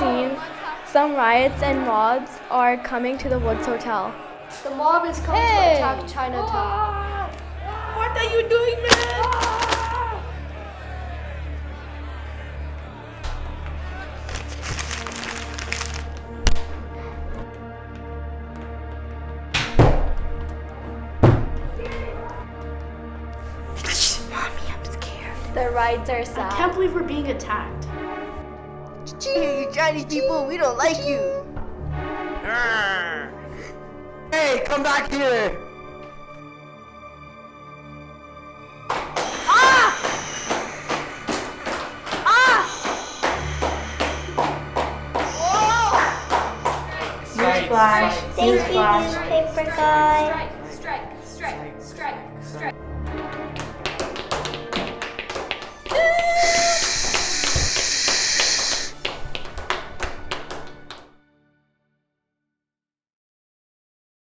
scene. Some riots and mobs are coming to the Woods Hotel. The mob is coming to attack Chinatown. What are you doing, man? Mommy, I'm scared. The rides are sad. I can't believe we're being attacked. Hey, you Chinese people, we don't like you. Hey, come back here. Newsflash, newsflash. Paper guy.